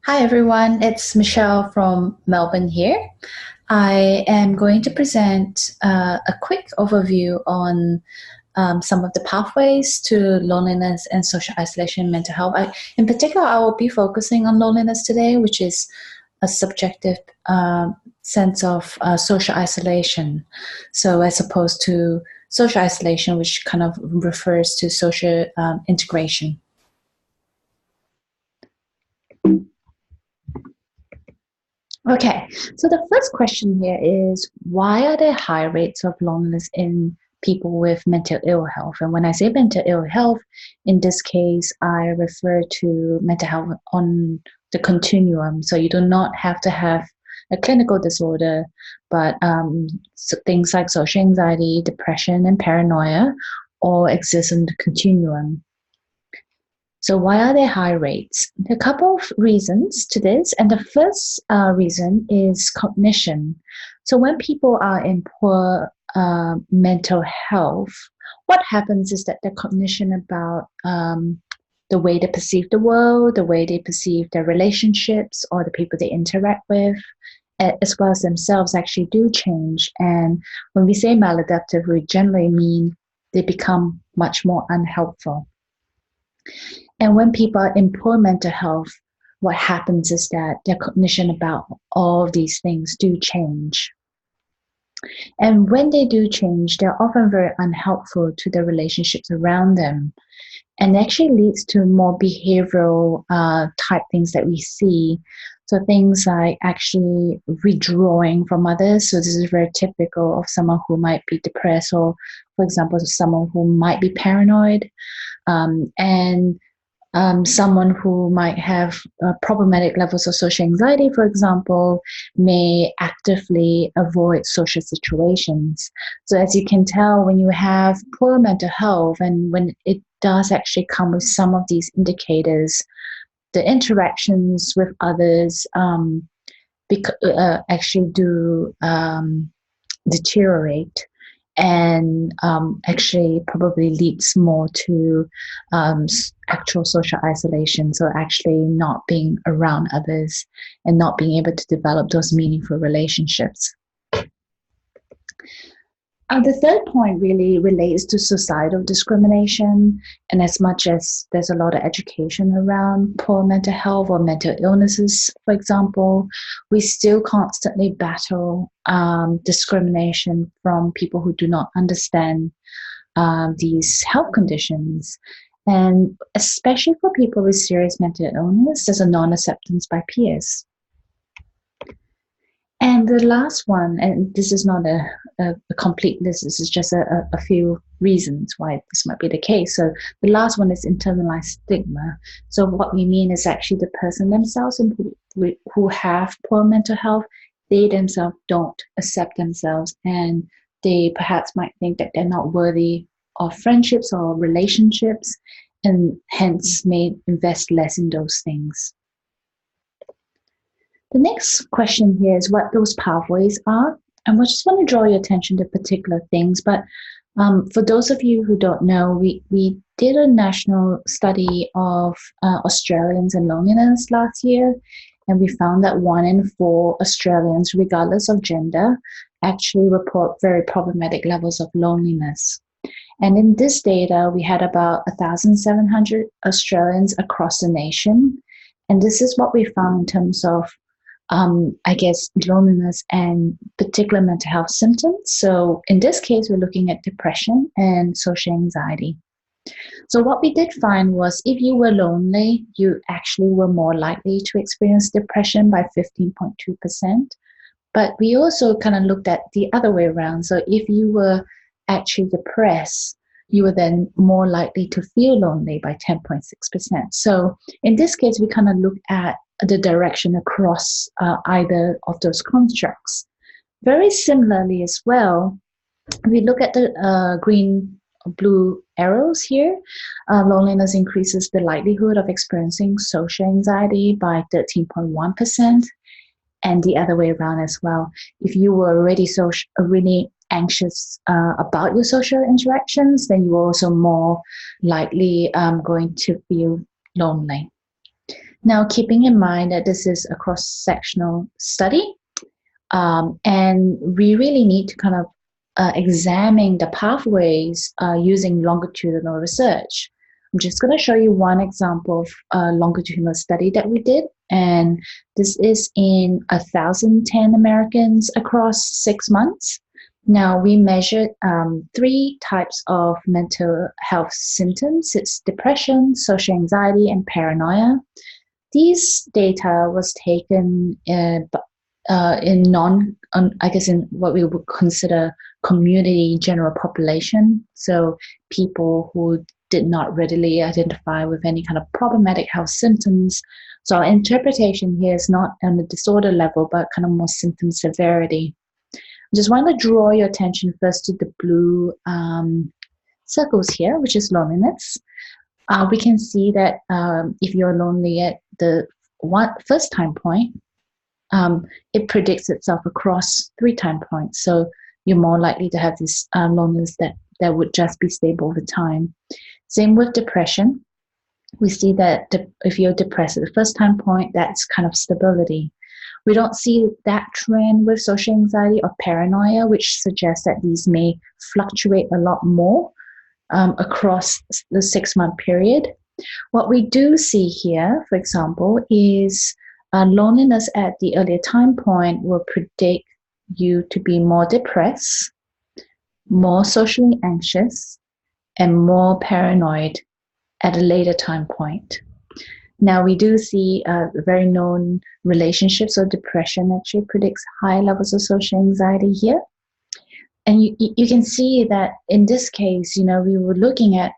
Hi everyone, it's Michelle from Melbourne here. I am going to present a quick overview on some of the pathways to loneliness and social isolation in mental health. In particular, I will be focusing on loneliness today, which is a subjective sense of social isolation. So as opposed to social isolation, which kind of refers to social integration. Okay, so the first question here is why are there high rates of loneliness in people with mental ill health? And when I say mental ill health, in this case, I refer to mental health on the continuum. So you do not have to have a clinical disorder, but things like social anxiety, depression, and paranoia all exist in the continuum. So why are there high rates? There are a couple of reasons to this. And the first reason is cognition. So when people are in poor mental health, what happens is that their cognition about the way they perceive the world, the way they perceive their relationships or the people they interact with, as well as themselves actually do change. And when we say maladaptive, we generally mean they become much more unhelpful. And when people are in poor mental health, what happens is that their cognition about all of these things do change. And when they do change, they're often very unhelpful to the relationships around them. And actually leads to more behavioral type things that we see. So things like actually withdrawing from others. So this is very typical of someone who might be depressed or, for example, someone who might be paranoid. And someone who might have problematic levels of social anxiety, for example, may actively avoid social situations. So as you can tell, when you have poor mental health and when it does actually come with some of these indicators, the interactions with others actually do deteriorate and actually probably leads more to actual social isolation. So actually not being around others and not being able to develop those meaningful relationships. The third point really relates to societal discrimination. And as much as there's a lot of education around poor mental health or mental illnesses, for example, we still constantly battle discrimination from people who do not understand these health conditions. And especially for people with serious mental illness, there's a non-acceptance by peers. And the last one, and this is not a complete list, this is just a few reasons why this might be the case. So the last one is internalized stigma. So what we mean is actually the person themselves who have poor mental health, they themselves don't accept themselves and they perhaps might think that they're not worthy of friendships or relationships and hence may invest less in those things. The next question here is what those pathways are. And we just want to draw your attention to particular things. But for those of you who don't know, we did a national study of Australians and loneliness last year. And we found that 1 in 4 Australians, regardless of gender, actually report very problematic levels of loneliness. And in this data, we had about 1,700 Australians across the nation. And this is what we found in terms of I guess, loneliness and particular mental health symptoms. So in this case, we're looking at depression and social anxiety. So what we did find was if you were lonely, you actually were more likely to experience depression by 15.2%. But we also kind of looked at the other way around. So if you were actually depressed, you were then more likely to feel lonely by 10.6%. So in this case, we kind of looked at the direction across either of those constructs. Very similarly as well, we look at the green blue arrows here. Loneliness increases the likelihood of experiencing social anxiety by 13.1%, and the other way around as well. If you were already really anxious about your social interactions, then you're also more likely going to feel lonely. Now, keeping in mind that this is a cross-sectional study, and we really need to kind of examine the pathways using longitudinal research. I'm just going to show you one example of a longitudinal study that we did, and this is in 1,010 Americans across 6 months. Now, we measured 3 types of mental health symptoms. It's depression, social anxiety, and paranoia. These data was taken in in what we would consider community general population. So people who did not readily identify with any kind of problematic health symptoms. So our interpretation here is not on the disorder level, but kind of more symptom severity. I just want to draw your attention first to the blue circles here, which is loneliness. We can see that if you're lonely at the first time point, it predicts itself across 3 time points. So you're more likely to have this loneliness that would just be stable over time. Same with depression. We see that if you're depressed at the first time point, that's kind of stability. We don't see that trend with social anxiety or paranoia, which suggests that these may fluctuate a lot more across the 6-month period. What we do see here, for example, is loneliness at the earlier time point will predict you to be more depressed, more socially anxious, and more paranoid at a later time point. Now, we do see very known relationships, so depression actually predicts high levels of social anxiety here. And you can see that in this case, we were looking at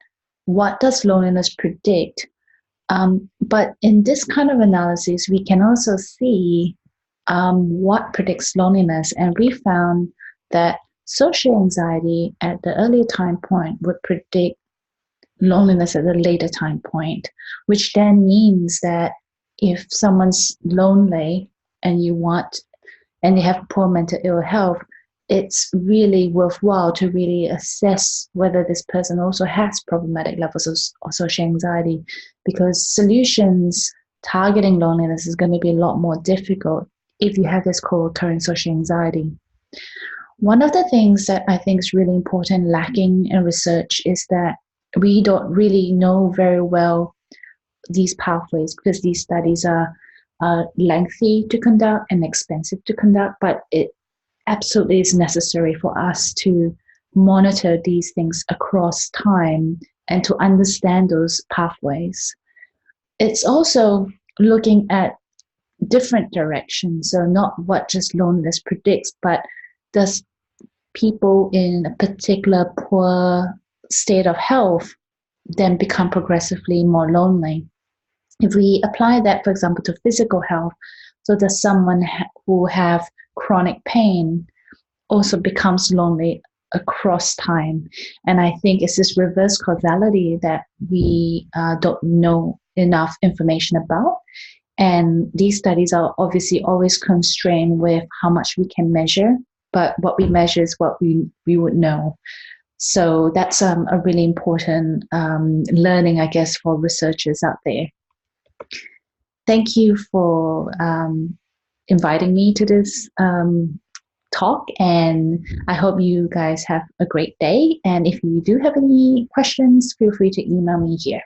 what does loneliness predict. But in this kind of analysis, we can also see what predicts loneliness. And we found that social anxiety at the earlier time point would predict loneliness at a later time point, which then means that if someone's lonely and they have poor mental ill health, it's really worthwhile to really assess whether this person also has problematic levels of social anxiety, because solutions targeting loneliness is going to be a lot more difficult if you have this co-occurring social anxiety. One of the things that I think is really important, lacking in research, is that we don't really know very well these pathways, because these studies are lengthy to conduct and expensive to conduct, but it absolutely is necessary for us to monitor these things across time and to understand those pathways. It's also looking at different directions, so not what just loneliness predicts, but does people in a particular poor state of health then become progressively more lonely? If we apply that, for example, to physical health, so does someone who have chronic pain also becomes lonely across time? And I think it's this reverse causality that we don't know enough information about. And these studies are obviously always constrained with how much we can measure, but what we measure is what we would know. So that's a really important learning, I guess, for researchers out there. Thank you for inviting me to this talk, and I hope you guys have a great day. And if you do have any questions, feel free to email me here.